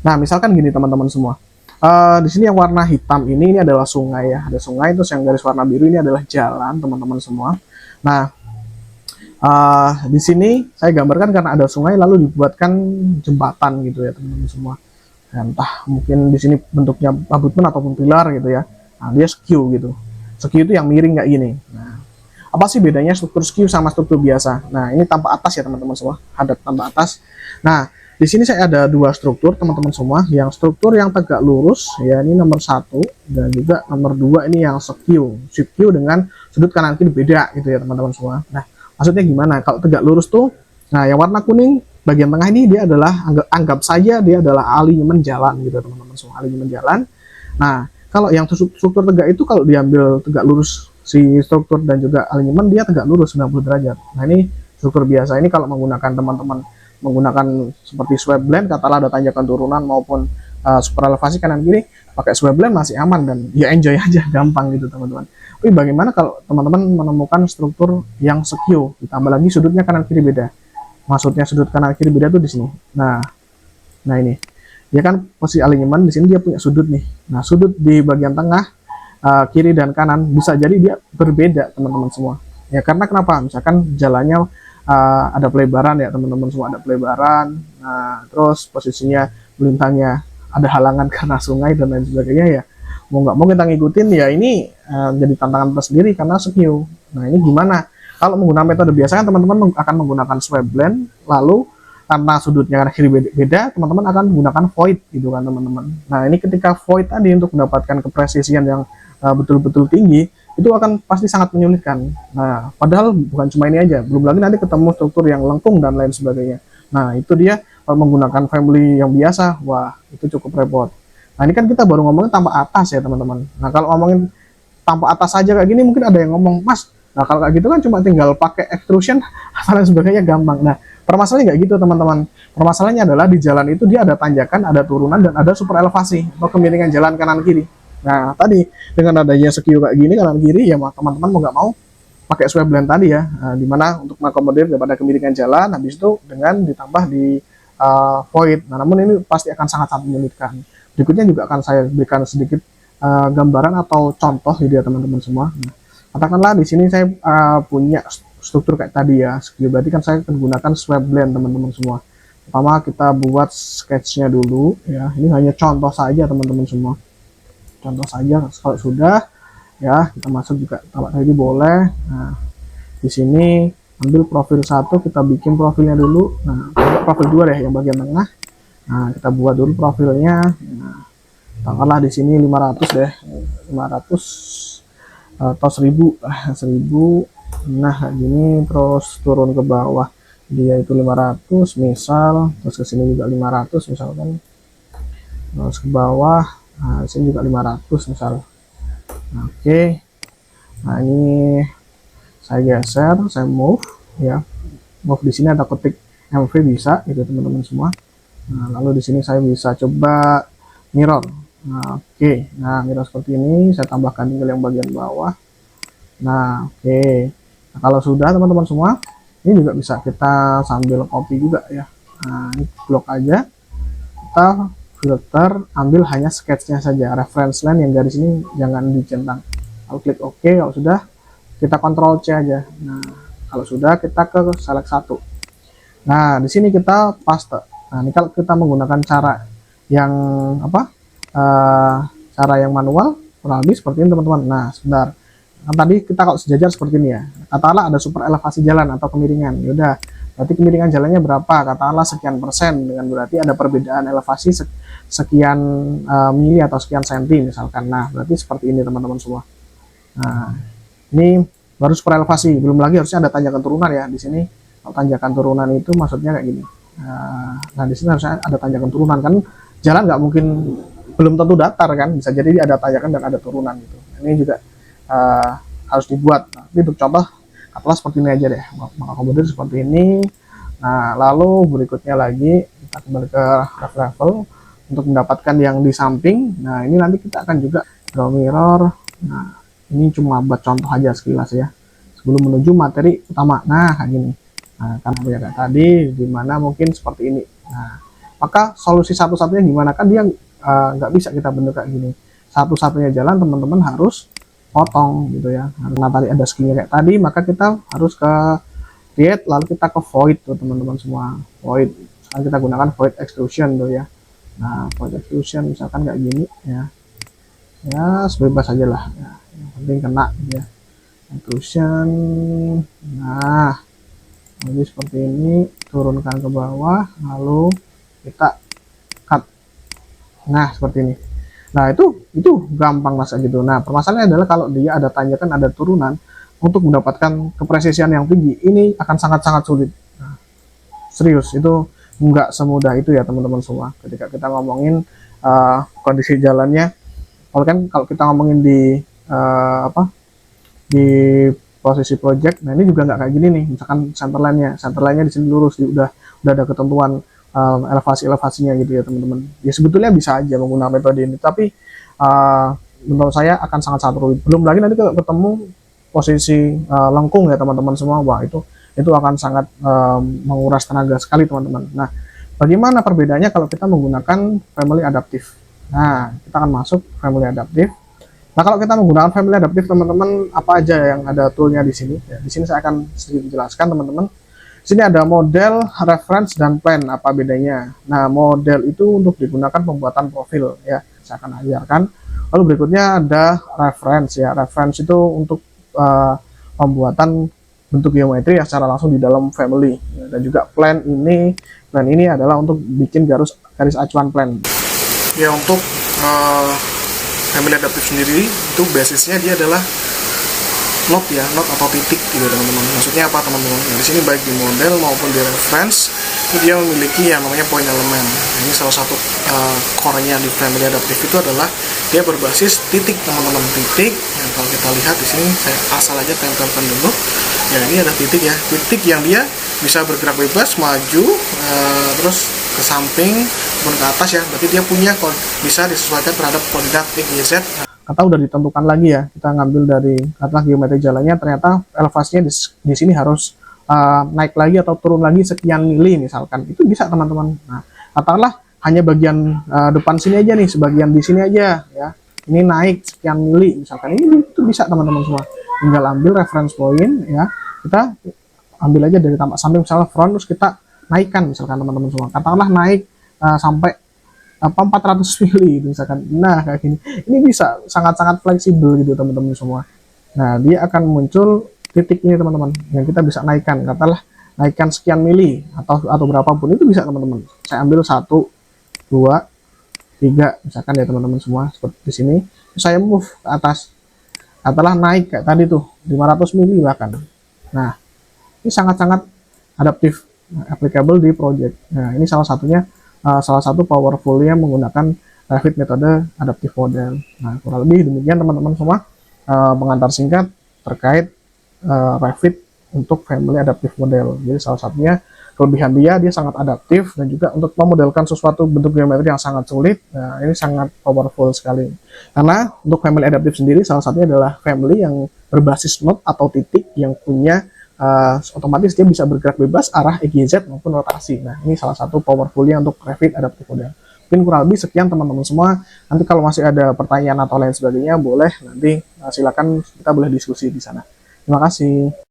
Nah, misalkan gini teman-teman semua. Di sini yang warna hitam ini adalah sungai ya, ada sungai. Terus yang garis warna biru ini adalah jalan teman-teman semua. Nah, di sini saya gambarkan karena ada sungai lalu dibuatkan jembatan gitu ya teman-teman semua. Dan entah mungkin di sini bentuknya abutmen ataupun pilar gitu ya. Nah, dia skew gitu. Skew itu yang miring kayak gini. Nah, apa sih bedanya struktur skew sama struktur biasa? Nah, ini tanpa atas ya teman-teman semua, ada tanpa atas. Nah, di sini saya ada dua struktur teman-teman semua. Yang struktur yang tegak lurus ya, ini nomor 1, dan juga nomor 2 ini yang skew. Skew dengan sudut kanan kiri beda gitu ya teman-teman semua. Nah, maksudnya gimana? Kalau tegak lurus tuh, nah yang warna kuning bagian tengah ini dia adalah anggap saja dia adalah alignment jalan gitu teman-teman semua, alignment jalan. Nah, kalau yang struktur tegak itu kalau diambil tegak lurus si struktur dan juga alignment dia tegak lurus 90 derajat. Nah, ini struktur biasa. Ini kalau menggunakan teman-teman menggunakan seperti sweep blend, katalah ada tanjakan turunan maupun super elevasi kanan kiri, pakai sweep blend masih aman dan ya enjoy aja, gampang gitu teman-teman. Tapi bagaimana kalau teman-teman menemukan struktur yang skew, ditambah lagi sudutnya kanan kiri beda. Maksudnya sudut kanan kiri beda tuh di sini. Nah ini, dia kan posisi alignment di sini dia punya sudut nih. Nah, sudut di bagian tengah kiri dan kanan bisa jadi dia berbeda teman-teman semua. Ya karena kenapa? Misalkan jalannya ada pelebaran ya teman-teman semua, ada pelebaran. Nah, terus posisinya melintangnya ada halangan karena sungai dan lain sebagainya ya. Mau nggak mau kita ngikutin ya, ini jadi tantangan tersendiri karena skew. Nah, ini gimana? Kalau menggunakan metode biasa kan teman-teman akan menggunakan sweep blend, lalu karena sudutnya kanan kiri beda, teman-teman akan menggunakan void gitu kan teman-teman. Nah, ini ketika void tadi untuk mendapatkan kepresisian yang betul-betul tinggi, itu akan pasti sangat menyulitkan. Nah, padahal bukan cuma ini aja, belum lagi nanti ketemu struktur yang lengkung dan lain sebagainya. Nah, itu dia kalau menggunakan family yang biasa, wah itu cukup repot. Nah, ini kan kita baru ngomongin tanpa atas ya teman-teman. Nah, kalau ngomongin tanpa atas saja kayak gini, mungkin ada yang ngomong, Mas, nah kalau kayak gitu kan cuma tinggal pakai extrusion dan sebagainya gampang. Nah, permasalahannya nggak gitu teman-teman. Permasalahannya adalah di jalan itu dia ada tanjakan, ada turunan, dan ada super elevasi atau kemiringan jalan kanan kiri. Nah, tadi dengan adanya skew kayak gini kanan kiri, ya teman-teman mau nggak mau pakai sweep blend tadi ya, dimana untuk mengakomodir daripada kemiringan jalan, habis itu dengan ditambah di void. Nah, namun ini pasti akan sangat-sangat menyulitkan. Berikutnya juga akan saya berikan sedikit gambaran atau contoh gitu ya teman-teman semua. Nah, katakanlah di sini saya punya struktur kayak tadi ya, berarti kan saya menggunakan sweep blend teman-teman semua. Pertama kita buat sketchnya dulu ya, ini hanya contoh saja teman-teman semua, contoh saja. Kalau sudah ya kita masuk juga tambah tadi boleh. Nah, di sini ambil profil 1, kita bikin profilnya dulu. Nah, profil 2 deh yang bagian tengah. Nah, kita buat dulu profilnya. Nah, taruhlah di sini 500 deh, 500 atau 1000. Nah, gini terus turun ke bawah dia itu 500 misal, terus ke sini juga 500 misalkan, terus ke bawah, nah di sini juga 500 misal. Nah, oke. Nah, ini saya geser, saya move ya, move di sini ada ketik MV bisa gitu teman-teman semua. Nah, lalu di sini saya bisa coba mirror. Nah, oke. Nah, mirror seperti ini, saya tambahkan tinggal yang bagian bawah. Nah, oke. Nah, kalau sudah teman-teman semua, ini juga bisa kita sambil copy juga ya. Nah, ini blok aja, kita filter, ambil hanya sketchnya saja, reference line yang garis ini jangan dicentang. Lalu klik OK. Kalau sudah, kita Ctrl C aja. Nah, kalau sudah kita ke select 1. Nah, di sini kita paste. Nah, ini kalau kita menggunakan cara yang apa? Cara yang manual kurang lebih seperti ini teman-teman. Nah, sebentar. Nah, tadi kita kalau sejajar seperti ini ya. Katakanlah ada super elevasi jalan atau kemiringan. Yaudah, berarti kemiringan jalannya berapa? Katakanlah sekian persen, dengan berarti ada perbedaan elevasi sekian mili atau sekian senti misalkan. Nah, berarti seperti ini teman-teman semua. Nah, ini baru super elevasi. Belum lagi harusnya ada tanjakan turunan ya di sini. Kalau tanjakan turunan itu maksudnya kayak gini. Nah, di sini harusnya ada tanjakan turunan kan. Jalan nggak mungkin belum tentu datar kan. Bisa jadi dia ada tanjakan dan ada turunan gitu. Ini juga harus dibuat. Tapi untuk contoh katakanlah seperti ini aja deh, mengakomodir seperti ini. Nah, lalu berikutnya lagi kita kembali ke level untuk mendapatkan yang di samping. Nah, ini nanti kita akan juga draw mirror. Nah, ini cuma buat contoh aja sekilas ya, sebelum menuju materi utama. Nah, kayak gini. Nah, karena kayak tadi dimana mungkin seperti ini. Nah, Maka solusi satu-satunya gimana, kan dia nggak bisa kita bentuk kayak gini. Satu-satunya jalan teman-teman harus potong gitu ya. Karena tadi ada skinnya kayak tadi, maka kita harus ke create, lalu kita ke void tuh teman-teman semua. Void, sekarang kita gunakan void extrusion tuh ya. Nah, void extrusion misalkan kayak gini ya. Ya, sebebas aja lah ya. Yang penting kena ya. Extrusion. Nah, jadi seperti ini, turunkan ke bawah, lalu kita cut. Nah, seperti ini. Nah, itu gampang mas gitu. Nah, permasalahannya adalah kalau dia ada tanjakan, ada turunan, untuk mendapatkan kepresisian yang tinggi, ini akan sangat-sangat sulit. Nah, serius, itu nggak semudah itu ya teman-teman semua. Ketika kita ngomongin kondisi jalannya, kalau kita ngomongin di di posisi project, nah ini juga nggak kayak gini nih. Misalkan centerline-nya di sini lurus, udah ada ketentuan elevasinya gitu ya teman-teman. Ya sebetulnya bisa aja menggunakan metode ini, tapi menurut saya akan sangat-sangat rumit. Belum lagi nanti kalau ketemu posisi lengkung ya teman-teman semua, wah itu akan sangat menguras tenaga sekali teman-teman. Nah, bagaimana perbedaannya kalau kita menggunakan family adaptive? Nah, kita akan masuk family adaptive. Nah, kalau kita menggunakan family adaptive teman-teman, apa aja yang ada toolnya di sini? Ya, di sini saya akan sedikit jelaskan teman-teman. Di sini ada model, reference, dan plan. Apa bedanya? Nah, model itu untuk digunakan pembuatan profil ya. Saya akan ajarkan. Lalu berikutnya ada reference ya. Reference itu untuk pembuatan bentuk geometri ya secara langsung di dalam family. Dan juga plan ini adalah untuk bikin garis acuan plan. Ya, untuk family adaptive sendiri itu basisnya dia adalah node ya, node atau titik gitu teman-teman. Maksudnya apa teman-teman? Nah, di sini baik di model maupun di reference itu dia memiliki yang namanya point element. Nah, ini salah satu core-nya di family adaptive itu adalah dia berbasis titik teman-teman, titik. Yang kalau kita lihat di sini saya asal aja tempelkan dulu. Ya, ini ada titik ya, titik yang dia bisa bergerak bebas, maju, terus ke samping maupun ke atas ya. Berarti dia bisa disesuaikan terhadap koordinat X, Y, Z. Kata udah ditentukan lagi ya, kita ngambil dari kata geometri jalannya, ternyata elevasinya di sini harus naik lagi atau turun lagi sekian mili misalkan, itu bisa teman-teman. Nah, katakanlah hanya bagian depan sini aja nih, sebagian di sini aja ya, ini naik sekian mili misalkan, ini itu bisa teman-teman semua. Tinggal ambil reference point ya, kita ambil aja dari tampak samping misalnya front, terus kita naikkan misalkan teman-teman semua, katakanlah naik sampai 400 mili misalkan. Nah, kayak gini, ini bisa sangat-sangat fleksibel gitu teman-teman semua. Nah, dia akan muncul titik ini teman-teman yang kita bisa naikkan, katakanlah naikkan sekian mili atau berapapun, itu bisa teman-teman. Saya ambil 1, 2, 3 misalkan ya teman-teman semua, seperti di sini. Saya move ke atas, katakanlah naik kayak tadi tuh 500 mili bahkan. Nah, ini sangat-sangat adaptif, applicable di project. Nah, ini salah satu powerfulnya menggunakan Revit metode adaptive model. Nah, kurang lebih demikian teman-teman semua pengantar singkat terkait Revit untuk family adaptive model. Jadi salah satunya kelebihan dia sangat adaptif, dan juga untuk memodelkan sesuatu bentuk geometri yang sangat sulit. Nah, ini sangat powerful sekali. Karena untuk family adaptive sendiri salah satunya adalah family yang berbasis node atau titik yang punya otomatis dia bisa bergerak bebas arah X, Y, Z maupun rotasi. Nah, ini salah satu powerfulnya untuk Revit adaptive model. Mungkin kurang lebih sekian teman-teman semua. Nanti kalau masih ada pertanyaan atau lain sebagainya, boleh nanti silakan kita boleh diskusi di sana. Terima kasih.